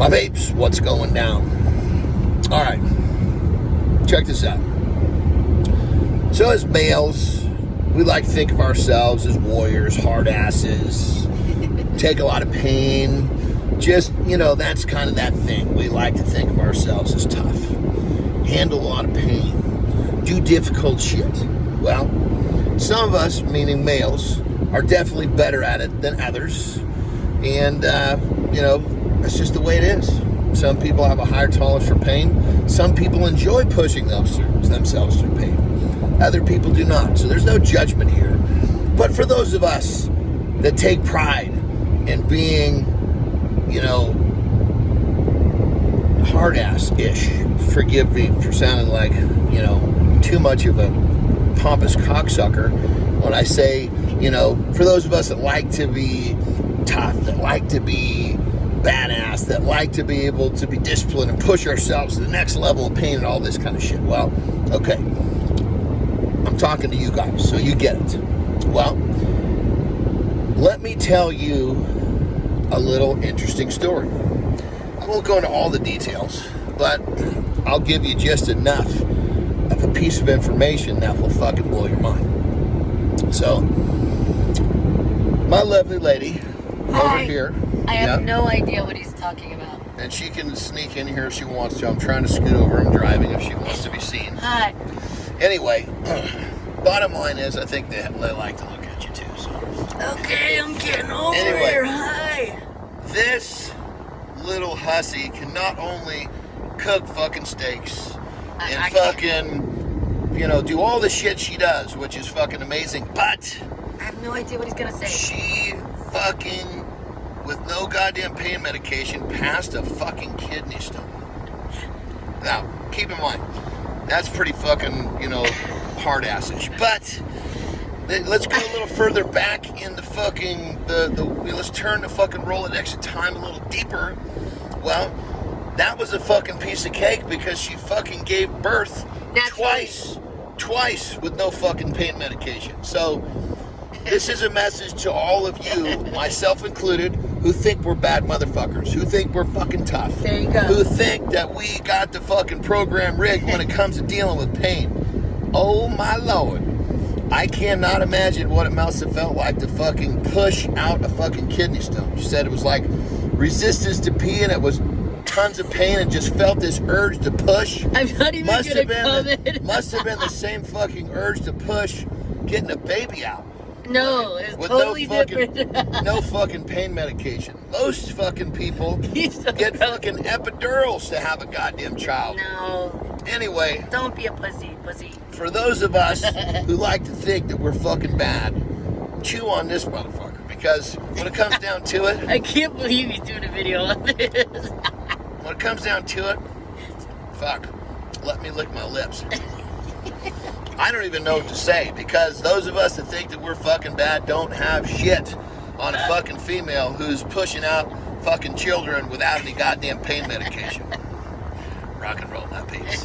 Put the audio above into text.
My babes, what's going down? All right, check this out. So as males, we like to think of ourselves as warriors, hard asses, take a lot of pain. Just, that's kind of that thing. We like to think of ourselves as tough, handle a lot of pain, do difficult shit. Well, some of us, meaning males, are definitely better at it than others. And, that's just the way it is. Some people have a higher tolerance for pain. Some people enjoy pushing themselves through pain. Other people do not. So there's no judgment here. But for those of us that take pride in being, hard-ass-ish, forgive me for sounding like, too much of a pompous cocksucker when I say, for those of us that like to be tough, that like to be badass, that like to be able to be disciplined and push ourselves to the next level of pain and all this kind of shit. Well, okay. I'm talking to you guys, so you get it. Well, let me tell you a little interesting story. I won't go into all the details, but I'll give you just enough of a piece of information that will fucking blow your mind. So, my lovely lady over here. I have no idea what he's talking about. And she can sneak in here if she wants to. I'm trying to scoot over. I'm driving if she wants to be seen. Hi. Anyway, bottom line is I think they like to look at you too. So. Okay, I'm getting over here. Hi. This little hussy can not only cook fucking steaks and do all the shit she does, which is fucking amazing, but I have no idea what he's gonna say. She fucking, with no goddamn pain medication, passed a fucking kidney stone. Now, keep in mind, that's pretty fucking, hard-assish. But let's go a little further back in the fucking, let's turn the fucking Rolodex of time a little deeper. Well, that was a fucking piece of cake because she fucking gave birth twice with no fucking pain medication. So, this is a message to all of you, myself included, who think we're bad motherfuckers, who think we're fucking tough, there you go, who think that we got the fucking program rigged when it comes to dealing with pain. Oh my Lord. I cannot imagine what it must have felt like to fucking push out a fucking kidney stone. She said it was like resistance to pee and it was tons of pain and just felt this urge to push. I'm not even must have been the same fucking urge to push getting a baby out. No, it's totally different. No fucking pain medication. Most fucking people get fucking epidurals to have a goddamn child. No. Anyway. Don't be a pussy. For those of us who like to think that we're fucking bad, chew on this motherfucker. Because when it comes down to it... I can't believe he's doing a video on this. When it comes down to it, fuck, let me lick my lips. I don't even know what to say, because those of us that think that we're fucking bad don't have shit on a fucking female who's pushing out fucking children without any goddamn pain medication. Rock and roll, my peeps.